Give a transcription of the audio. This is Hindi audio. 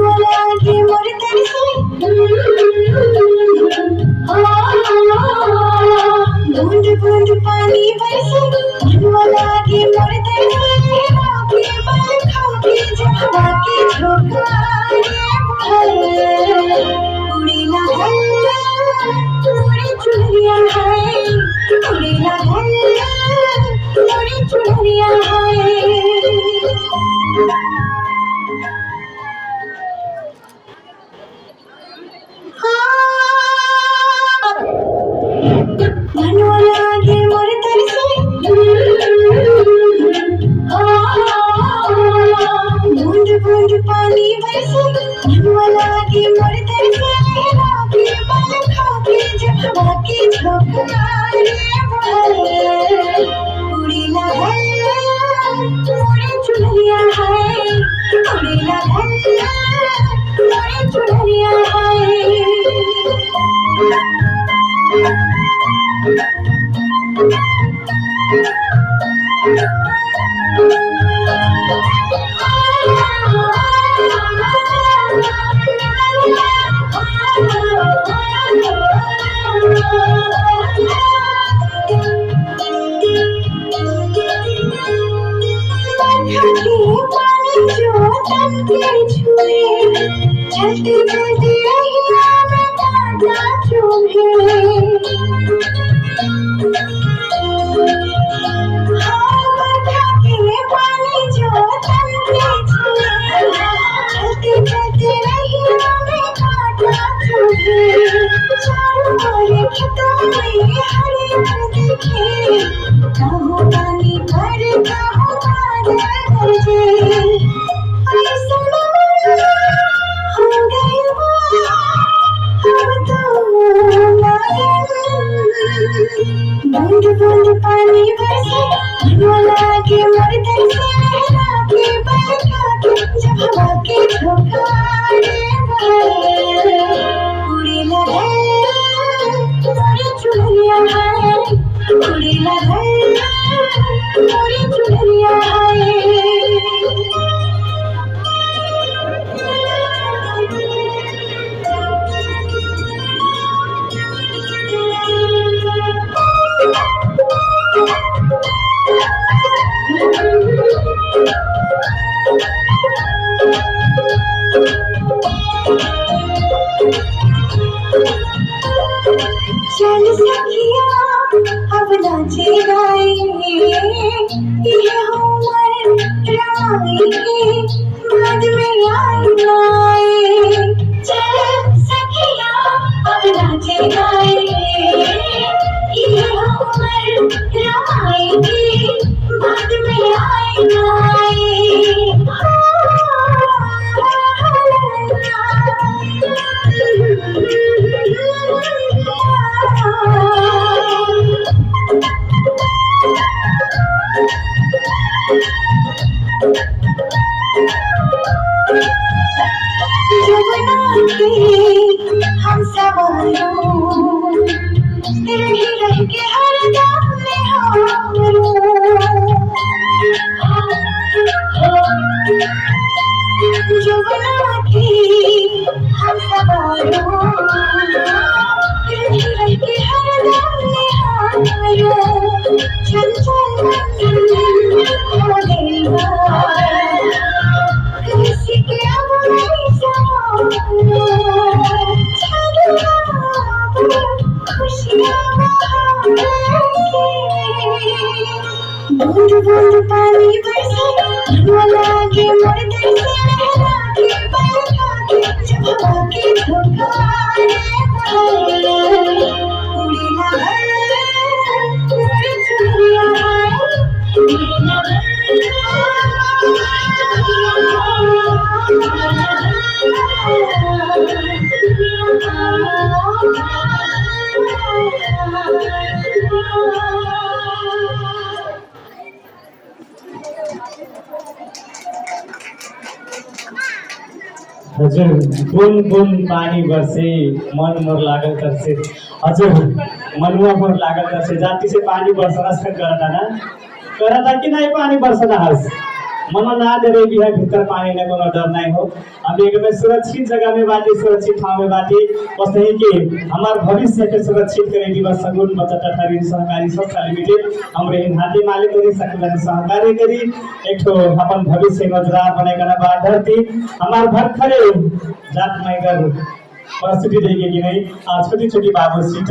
लागे मोर तरसे बूंद बूंद पानी बरसे मनवा लागे मोर तरसे राखे पल खाके जब हवा की झोंका उड़ेला हल्ला मोरे चुनरिया है उड़ेला हल्ला मोरे चुनरिया है मनवा लागे मोर तरसे बूंद बूंद पानी बरसे मनवा लागे मोर तरसे राखे पल खाके जब हवा की झोंका उड़ेला हल्ला मोरे चुनरिया है उड़ेला हल्ला मोरे चुनरिया है पानी जो तन के छुए चलते चलते रहिया में कांटा चुभे पानी जो तन के छुए चलते चलते रहिया में कांटा चुभे चारों ओर खेतों में हरे रंग दिखे कहो पानी पर कहो बादल गरजे ऐसा हो गए हम तो बूंद बूंद पानी बरसे मनवा लागे मोर तरसे राखे पल खाके जब हवा के झोंका उड़ेला हल्ला मोरे चुनरिया है उड़ेला हल्ला मोरे चुनरिया है चल सखिया अब नाचे गाए ये उमर राई के बाद में आई नाए चल सखिया अब नाचे गाए ये उमर राई के बाद में आई नाए जमुना के हम सवारों रही रह के हर दम में हारों जमुना के हम सवारों रही रह के हर दम में हारों चल चल हो गई किसी के अब नहीं खुशियाँ बूंद बूंद पानी बरसे मनवा लागे मोर तरसे राखे पल खाके जब हवा के झोंका उड़ेला हल्ला मोरे चुनरिया है उड़ेला हजुर बूंद बूंद पानी बरसे मन मोर लागल तरसे हजुर मनुआ मोर लागल तरसे जाति से पानी बरसना करता ना करता कि नहीं पानी बरसना हस मन ना डरे भी है भीतर पानी ने कोनो डर नहीं हो। हम एकदम सुरक्षित जगह में बाटी, सुरक्षित ठाव में बाटी, बस यही के हमार भविष्य के सुरक्षित करे दिवस सगुन बचत अठारी सहकारी संस्था लिमिटेड हमरे इन हाथी मालिक करी सकलन सहकारी करी एक ठो अपन भविष्य रोजगार बने करना बात धरती हमार घर खरे जात में कर परिस्थिति देगी कि नहीं। छोटी छोटी बाबू सीटा